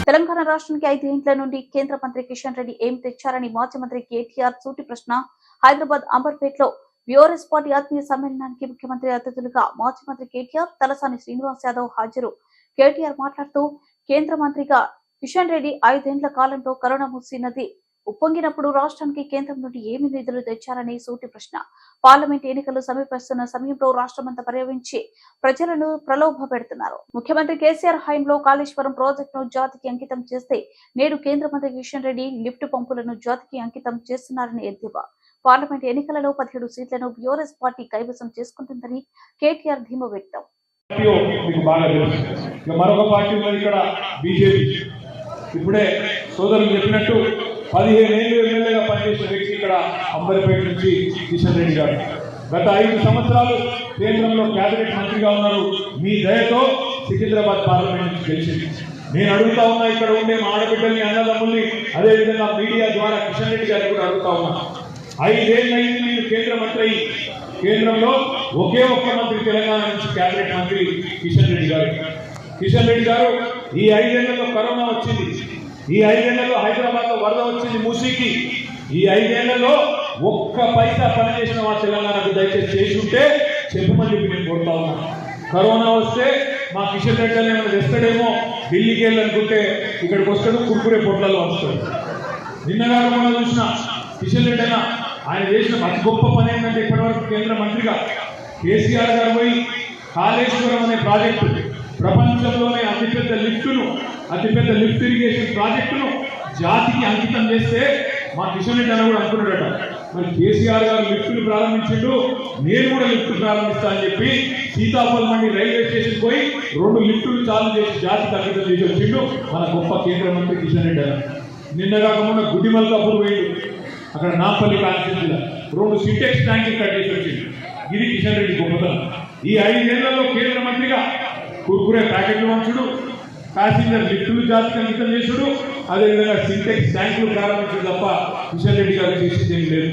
తెలంగాణ రాష్ట్రానికి 5 ఏండ్ల నుండి కేంద్ర మంత్రి కిషన్ రెడ్డి ఏం తెచ్చారని మాజీ మంత్రి కేటీఆర్ సూటి ప్రశ్న. హైదరాబాద్ అంబర్పేటలో బీఆర్ఎస్ పార్టీ ఆత్మీయ సమ్మేళనానికి ముఖ్యమంత్రి అతిథులుగా మాజీ మంత్రి కేటీఆర్, తలసాని శ్రీనివాస్ యాదవ్ హాజరు. కేటీఆర్ మాట్లాడుతూ కేంద్ర మంత్రిగా కిషన్ రెడ్డి 5 ఏండ్ల కాలంలో కరోనా మూసీ నది ఉప్పొంగినప్పుడు రాష్ట్రానికి కేంద్రం నుండి ఏమి నిధులు తెచ్చారని సూటి ప్రశ్న. పార్లమెంట్ ఎన్నికలు సమీపిస్తున్న సమయంలో రాష్ట్రమంతా పర్యటించి ప్రజలను ప్రలోభ పెడుతున్నారు. ముఖ్యమంత్రి కేసీఆర్ హయాంలో కాళేశ్వరం ప్రాజెక్టును జాతికి అంకితం చేస్తే నేడు కేంద్ర మంత్రి కిషన్ రెడ్డి లిఫ్ట్ పంపులను జాతికి అంకితం చేస్తున్నారని ఎద్దేవా. పార్లమెంట్ ఎన్నికలలో 17 సీట్లను బీఆర్ఎస్ పార్టీ కైవసం చేసుకుంటుందని కేటీఆర్ ధీమా వ్యక్తం. మరొక పార్టీ ఇక్కడ బీజేపీ. ఇప్పుడే సోదరులు చెప్పినట్టు 15 ఏళ్ళు ఎమ్మెల్యేగా పనిచేసిన వ్యక్తి ఇక్కడ అంబర్పేట నుంచి కిషన్ రెడ్డి గారు. గత 5 సంవత్సరాలు కేంద్రంలో కేబినెట్ మంత్రిగా ఉన్నారు. మీ దయతో సికింద్రాబాద్ పార్లమెంట్ నుంచి గెలిచింది. నేను అడుగుతా ఉన్నా, ఇక్కడ ఉండే మా ఆడబిడ్డల్ని, అన్నదమ్ముల్ని, అదేవిధంగా మీడియా ద్వారా కిషన్ రెడ్డి గారిని కూడా అడుగుతా ఉన్నా. 5 ఏళ్ళు అయింది మీరు కేంద్ర మంత్రి అయ్యి. కేంద్రంలో ఒకే ఒక్క మంత్రి తెలంగాణ నుంచి కేబినెట్ మంత్రి కిషన్ రెడ్డి గారు. కిషన్ రెడ్డి గారు ఈ 5 ఏళ్లలో కరోనా వచ్చింది. ఈ 5 ఏళ్లలో హైదరాబాద్ లో వరద వచ్చింది మూసీకి. ఈ 5 ఏళ్లలో ఒక్క పైసా పనిచేసిన మా తెలంగాణకు దయచేసి చేసి ఉంటే చెప్పమని చెప్పి నేను కోరుతా ఉన్నా. కరోనా వస్తే మా కిషన్ రెడ్డి ఏమైనా తెస్తాడేమో, ఢిల్లీకి వెళ్ళనుకుంటే ఇక్కడికి వస్తాడు, కుర్కురే పొట్లలో వస్తాడు. నిన్నగారు మనం చూసిన కిషన్ రెడ్డి అయినా ఆయన చేసిన అతి గొప్ప పని ఏంటంటే ఇప్పటివరకు కేంద్ర మంత్రిగా కేసీఆర్ గారు పోయి కాళేశ్వరం అనే ప్రాజెక్టు, ప్రపంచంలోనే అతిపెద్ద లిఫ్ట్ ఇరిగేషన్ ప్రాజెక్టును జాతికి అంకితం చేస్తే మా కిషన్ రెడ్డి అని కూడా అనుకున్నాడట. మరి కేసీఆర్ గారు లిఫ్టులు ప్రారంభించిండు, నేను కూడా లిఫ్ట్ ప్రారంభిస్తా అని చెప్పి సీతాఫల్ మండి రైల్వే స్టేషన్ పోయి 2 లిఫ్టులు చాలు చేసి జాతికి అంకితం చేసి వచ్చిండు మన గొప్ప కేంద్ర మంత్రి కిషన్ రెడ్డి అని. నిన్న కాకుండా గుడిమల్కాపూర్ పోయిండు, అక్కడ నాంపల్లి కాన్స్టిట్యూన్సీలో 2 సింటెక్స్ ట్యాంకులు కట్ చేసి వచ్చిండు. ఇది కిషన్ రెడ్డి గొప్పతనం. ఈ 5 ఏళ్లలో కేంద్ర మంత్రిగా కుర్కురే ప్యాకెట్లు వంచుడు, ప్యాసింజర్ లిఫ్టులు జాతికి అంకితం చేసుడు, అదేవిధంగా సింటెక్స్ ట్యాంకులు ప్రారంభించడం తప్ప కిషన్ రెడ్డి గారు చేసింది ఏం లేదు.